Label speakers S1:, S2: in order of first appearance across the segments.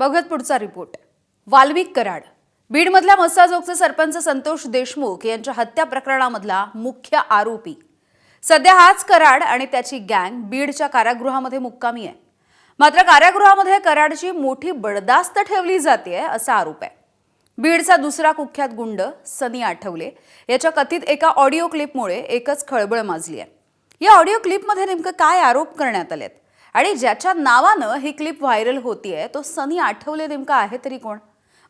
S1: बघत पुढचा रिपोर्ट. वाल्मिक कराड बीडमधल्या मस्साजोगचे सरपंच संतोष देशमुख यांच्या हत्या प्रकरणामधला मुख्य आरोपी. सध्या हाच कराड आणि त्याची गँग बीडच्या कारागृहामध्ये मुक्कामी आहे. मात्र कारागृहामध्ये कराडची मोठी बडदास्त ठेवली जाते असा आरोप आहे. बीडचा दुसरा कुख्यात गुंड सनी आठवले याच्या कथित एका ऑडिओ क्लिपमुळे एकच खळबळ माजली आहे. या ऑडिओ क्लिपमध्ये नेमकं काय आरोप करण्यात आलेत आणि ज्याच्या नावानं ही क्लिप व्हायरल होतीये तो सनी आठवले नेमका आहे तरी कोण?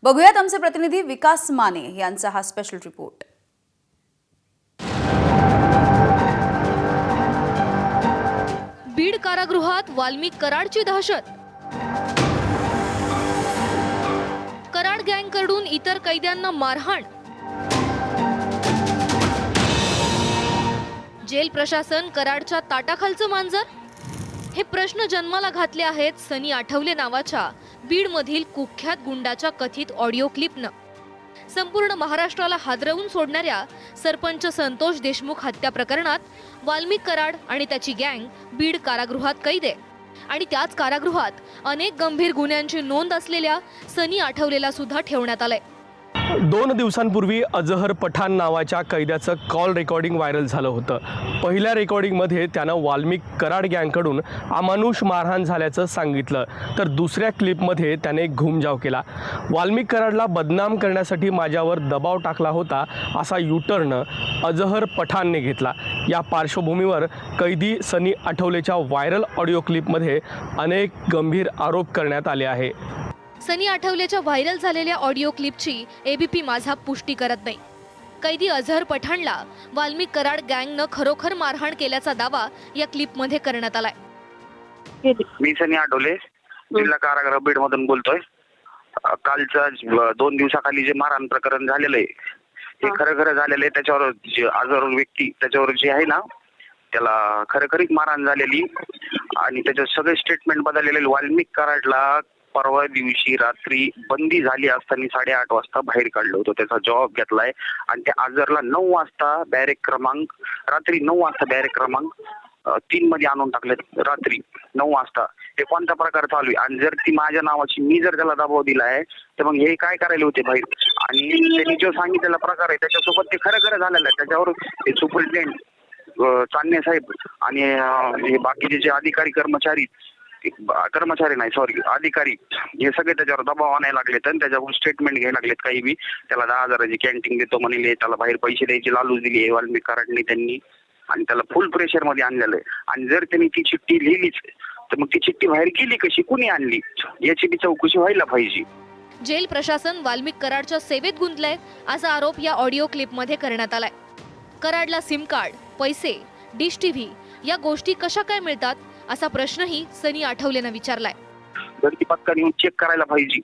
S1: बघूयात आमचे प्रतिनिधी विकास माने यांचा हा स्पेशल रिपोर्ट.
S2: बीड कारागृहात वाल्मिक कराडची दहशत. कराड गँगकडून इतर कैद्यांना मारहाण. जेल प्रशासन कराडच्या ताटाखालचं मांजर. हे प्रश्न जन्माला घातले आहेत सनी आठवले नावाच्या बीडमधील कुख्यात गुंडाच्या कथित ऑडिओ क्लिपनं. संपूर्ण महाराष्ट्राला हादरवून सोडणाऱ्या सरपंच संतोष देशमुख हत्या प्रकरणात वाल्मिक कराड आणि त्याची गँग बीड कारागृहात कैद आहे. आणि त्याच कारागृहात अनेक गंभीर गुन्ह्यांची नोंद असलेल्या सनी आठवलेला सुद्धा ठेवण्यात आलंय.
S3: 2 दिवसांपूर्वी अजहर पठाण नावाच्या कैद्याचं कॉल रेकॉर्डिंग व्हायरल झालं होतं. पहिल्या रेकॉर्डिंगमध्ये त्यानं वाल्मिक कराड गँगकडून अमानुष मारहाण झाल्याचं सांगितलं, तर दुसऱ्या क्लिपमध्ये त्याने घुमजाव केला. वाल्मिक कराडला बदनाम करण्यासाठी माझ्यावर दबाव टाकला होता असा युटर्न अजहर पठाणने घेतला. या पार्श्वभूमीवर कैदी सनी आठवलेच्या व्हायरल ऑडिओ क्लिपमध्ये अनेक गंभीर आरोप करण्यात आले आहे.
S2: सनी आठवलेच्या व्हायरल झालेल्या ऑडिओ क्लिपची एबीपी माझा पुष्टी करत नाही. कैदी अजहर पठाणला वाल्मिक कराड गँगनं खरोखर मारहाण केल्याचा दावा या क्लिपमध्ये करण्यात आलाय.
S4: मी सनी आठवले जिल्हा कारागृह बीड मधून बोलतोय. कालच्या 2 दिवसाखाली जे मारहाण प्रकरण झालेलं आहे हे खरं झालेलं आहे. त्याच्यावर जे अजहर व्यक्ती त्याच्यावर जे आहे ना त्याला खरखरीत मारहाण झालेली आणि त्याचे सगळे स्टेटमेंट बदललेले. वाल्मिक कराडला परवा दिवशी रात्री बंदी झाली असताना 8:30 वाजता बाहेर काढलं होतं. त्याचा जॉब घेतलाय आणि त्या अजहरला 9 वाजता रात्री 9 वाजता बॅरेक क्रमांक 3 मध्ये आणून टाकले. रात्री 9 वाजता हे कोणता प्रकार चालू आहे? आणि जर ती माझ्या नावाची मी जर त्याला दबाव दिलाय तर मग हे काय करायला होते बाहेर? आणि त्यांनी जो सांगितलेला प्रकार आहे त्याच्यासोबत ते खरं झालेलं आहे. त्याच्यावर सुपरिटेंडेंट चांदणे साहेब आणि बाकीचे जे अधिकारी अधिकारी हे सगळे त्याच्यावर दबाव आणायला लागलेत आणि त्याच्यावर स्टेटमेंट घ्यायला लागलेत. काही बी त्याला 10,000ची कॅन्टीन देतो म्हणले, त्याला बाहेर पैसे द्यायची लालूच दिली आहे वाल्मिक कराडने त्यांनी आणि त्याला फुल प्रेशर मध्ये आणलेलं आहे. आणि जर त्यांनी ती चिठ्ठी लिहिलीच तर मग ती चिठ्ठी बाहेर गेली कशी, कुणी आणली याची बी चौकशी व्हायला पाहिजे.
S2: जेल प्रशासन वाल्मिक कराडच्या सेवेत गुंतलंय असा आरोप या ऑडिओ क्लिपमध्ये करण्यात आलाय. कराडला सिम कार्ड, पैसे, डिश टीव्ही या गोष्टी कशा काय मिळतात असा प्रश्नही सनी आठवलेनं विचारलाय.
S4: घरची पत्का येऊन चेक करायला पाहिजे.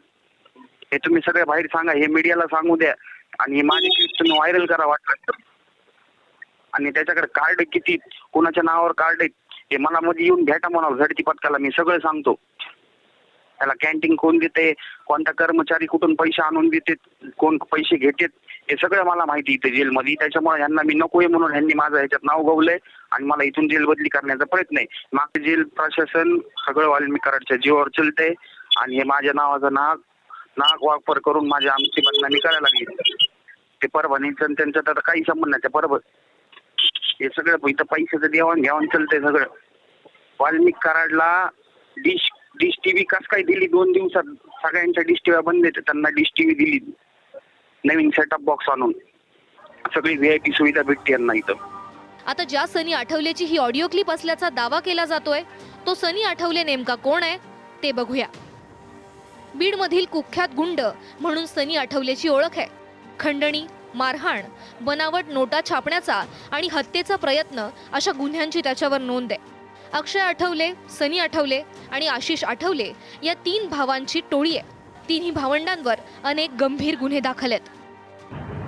S4: हे तुम्ही सगळे बाहेर सांगा, हे मीडियाला सांगू द्या आणि हे माझे क्लिप तुम्ही व्हायरल करा वाटलं. आणि त्याच्याकडे कार्ड किती, कोणाच्या नावावर कार्ड आहे हे मला मध्ये येऊन भेटा म्हणावं. झडती पत्काला मी सगळं सांगतो. त्याला कॅन्टीन कोण देते, कोणता कर्मचारी कुठून पैसे आणून देते, कोण पैसे घेतात हे सगळं मला माहिती इथे जेलमध्ये. त्याच्यामुळे ह्यांना मी नकोय म्हणून ह्यांनी माझं ह्याच्यात नाव गवलंय आणि मला इथून जेल बदली करण्याचा प्रयत्न आहे. मागचे जेल प्रशासन सगळं वाल्मिक कराडच्या जीवावर चलतंय आणि हे माझ्या नावाचा नाक वापर करून आमची बदनामी करायला लागली. ते परभणीचं त्यांचं तर काही संबंध नाही. त्या हे सगळं इथं पैशाचं देवाण घ्यावण चलतंय सगळं. वाल्मिक कराडला डिश टीव्ही कस काय दिली 2 दिवसात? सगळ्यांच्या डिश टीव्ही बंद आहेत, त्यांना डिश टीव्ही दिली नवीन सेटअप बॉक्स आणून. सगळी व्हीआयपी सुविधा भेटते यांना इथं.
S2: आता ज्या सनी आठवलेची ही ऑडिओ क्लिप असल्याचा दावा केला जातोय तो सनी आठवले नेमका कोण आहे ते बघूया. बीडमधील कुख्यात गुंड म्हणून सनी आठवलेची ओळख आहे. खंडणी, मारहाण, बनावट नोटा छापण्याचा आणि हत्येचा प्रयत्न अशा गुन्ह्यांची त्याच्यावर नोंद आहे. अक्षय आठवले, सनी आठवले आणि आशिष आठवले या 3 भावांची टोळी आहे. तिन्ही भावंडांवर अनेक गंभीर गुन्हे दाखल आहेत.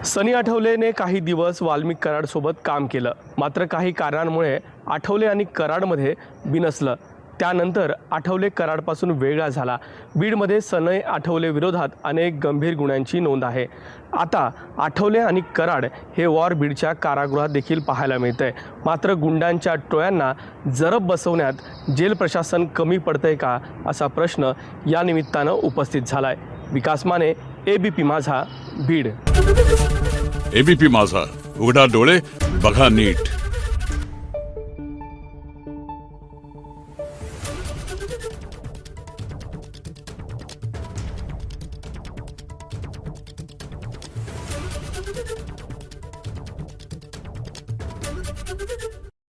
S3: सनी आठवलेने काही दिवस वाल्मिक कराडसोबत काम केलं, मात्र काही कारणांमुळे आठवले आणि कराडमध्ये बिनसलं. त्यानंतर आठवले कराडपासून वेगळा झाला. बीडमध्ये सनय आठवले विरोधात अनेक गंभीर गुन्ह्यांची नोंद आहे. आता आठवले आणि कराड हे वॉर बीडच्या कारागृहात देखील पाहायला मिळतंय. मात्र गुंडांच्या टोळ्यांना जरब बसवण्यात जेल प्रशासन कमी पडतंय का असा प्रश्न या निमित्तानं उपस्थित झालाय. विकास माने, ABP माझा, बीड.
S5: ABP माझा, उघडा डोळे बघा नीट.